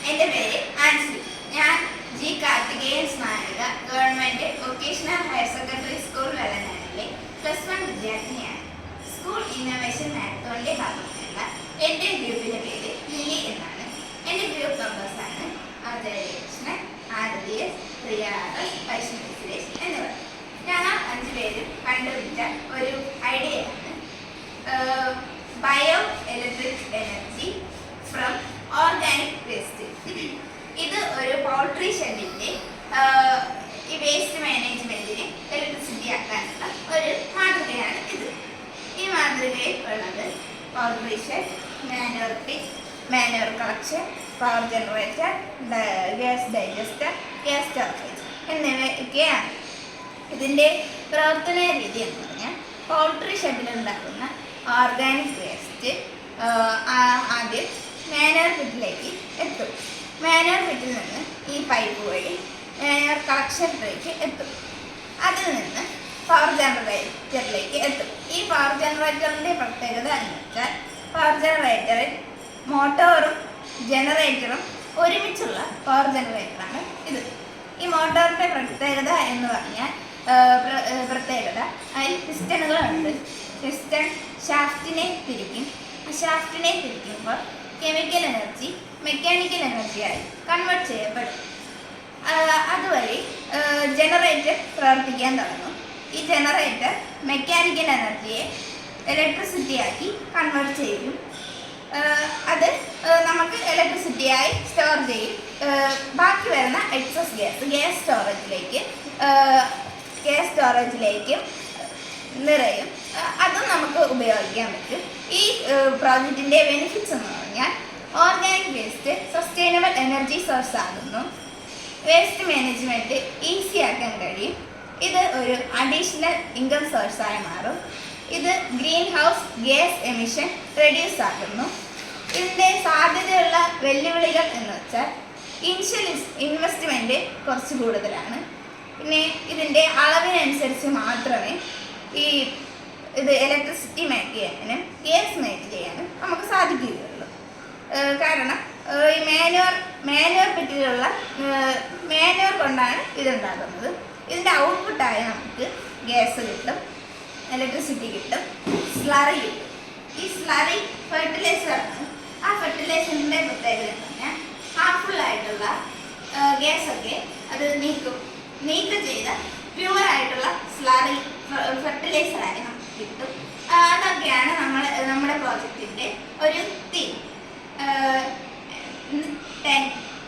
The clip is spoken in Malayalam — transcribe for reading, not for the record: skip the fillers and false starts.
എൻ്റെ പേര് ആൻസി. ഞാൻ ജി കാർത്തികേയൻ സ്മാരക government vocational higher secondary school വെള്ളനാടിലെ +1 വിദ്യാർത്ഥിനിയാണ്. സ്കൂൾ ഇന്നോവേഷൻ മാരത്തോണിൻ്റെ ഭാഗമായുള്ള എൻ്റെ ഗ്രൂപ്പിൻ്റെ പേര് ലിലി എന്നാണ്. എൻ്റെ ഗ്രൂപ്പ് മെമ്പേഴ്സാണ് ആദരകൃഷ്ണൻ, ആദിത്യസ്, പ്രിയാസ്, വൈഷ്ണവി സുരേഷ് എന്നിവർ. ഞങ്ങൾ 5 പേരും കണ്ടുപിടിച്ച ഒരു ഐഡിയയാണ് bio electric energy from organic waste. ഇത് ഒരു പൗൾട്രി ഷെഡിൻ്റെ ഈ വേസ്റ്റ് മാനേജ്മെൻറ്റിനെ ഇലക്ട്രിസിറ്റി ആക്കാനുള്ള ഒരു മാതൃകയാണ് ഇത്. ഈ മാതൃകയിൽ ഉള്ളത് poultry shed, manure pit, manure collection, power generator, gas digester, gas storage എന്നിവയൊക്കെയാണ്. ഇതിൻ്റെ പ്രവർത്തന രീതി എന്ന് പറഞ്ഞാൽ പൗൾട്രി ഷെഡിലുണ്ടാക്കുന്ന ഓർഗാനിക് വേസ്റ്റ് ആദ്യം മാനുവർ പിറ്റിലേക്ക് എത്തും. മാനുവർ പിറ്റിൽ നിന്ന് ഈ പൈപ്പ് വഴി മാനുവർ കളക്ഷൻ ട്രേക്ക് എത്തും. അതിൽ നിന്ന് പവർ ജനറേറ്ററിലേക്ക് എത്തും. ഈ പവർ ജനറേറ്ററിൻ്റെ പ്രത്യേകത എന്ന് വെച്ചാൽ പവർ ജനറേറ്ററിൽ മോട്ടോറും ജനറേറ്ററും ഒരുമിച്ചുള്ള പവർ ജനറേറ്ററാണ് ഇത്. ഈ മോട്ടോറിൻ്റെ പ്രത്യേകത എന്ന് പറഞ്ഞാൽ അതിൽ പിസ്റ്റണുകളുണ്ട്. പിസ്റ്റൺ ഷാഫ്റ്റിനെ തിരിക്കും. ഷാഫ്റ്റിനെ തിരിക്കുമ്പോൾ കെമിക്കൽ എനർജി മെക്കാനിക്കൽ എനർജിയായി കൺവേർട്ട് ചെയ്യപ്പെടും. അതുവഴി ജനറേറ്റർ പ്രവർത്തിക്കാൻ തുടങ്ങും. ഈ ജനറേറ്റർ മെക്കാനിക്കൽ എനർജിയെ ഇലക്ട്രിസിറ്റിയാക്കി കൺവേർട്ട് ചെയ്യും. അത് നമുക്ക് ഇലക്ട്രിസിറ്റിയായി സ്റ്റോർ ചെയ്യും. ബാക്കി വരുന്ന എക്സസ് ഗ്യാസ് സ്റ്റോറേജിലേക്ക് നിറയും. അതും നമുക്ക് ഉപയോഗിക്കാൻ പറ്റും. ഈ പ്രോജക്റ്റിൻ്റെ ബെനിഫിറ്റ്സ് എന്ന് പറഞ്ഞാൽ organic waste sustainable energy source ആകുന്നു. വേസ്റ്റ് മാനേജ്മെൻറ്റ് ഈസി ആക്കാൻ കഴിയും. ഇത് ഒരു അഡീഷണൽ ഇൻകം സോഴ്സായി മാറും. ഇത് green house gas emission reduce ആക്കുന്നു. ഇതിൻ്റെ സാധ്യതയുള്ള വെല്ലുവിളികൾ എന്ന് വെച്ചാൽ ഇനിഷ്യൽ ഇൻവെസ്റ്റ്മെൻറ്റ് കുറച്ച് കൂടുതലാണ്. പിന്നെ ഇതിൻ്റെ അളവിനനുസരിച്ച് മാത്രമേ ഇത് ഇലക്ട്രിസിറ്റി മേക്ക് ചെയ്യാനും ഗ്യാസ് മേക്ക് ചെയ്യാനും നമുക്ക് സാധിക്കുകയുള്ളൂ. കാരണം ഈ മാനുവർ പിറ്റിലുള്ള മാനുവർ കൊണ്ടാണ് ഇതുണ്ടാകുന്നത്. ഇതിൻ്റെ ഔട്ട്പുട്ടായി നമുക്ക് ഗ്യാസ് കിട്ടും, ഇലക്ട്രിസിറ്റി കിട്ടും, സ്ലറി കിട്ടും. ഈ സ്ലറി ഫെർട്ടിലൈസറാണ്. ആ ഫെർട്ടിലൈസറിൻ്റെ പ്രത്യേകത എന്ന് പറഞ്ഞാൽ ഹാർംഫുള്ളായിട്ടുള്ള ഗ്യാസൊക്കെ അത് നീക്കം ചെയ്ത പ്യുവറായിട്ടുള്ള സ്ലറി ഫെർട്ടിലൈസറായി നമുക്ക് കിട്ടും. അതൊക്കെയാണ് നമ്മുടെ പ്രോജക്റ്റിൻ്റെ ഒരു തീം.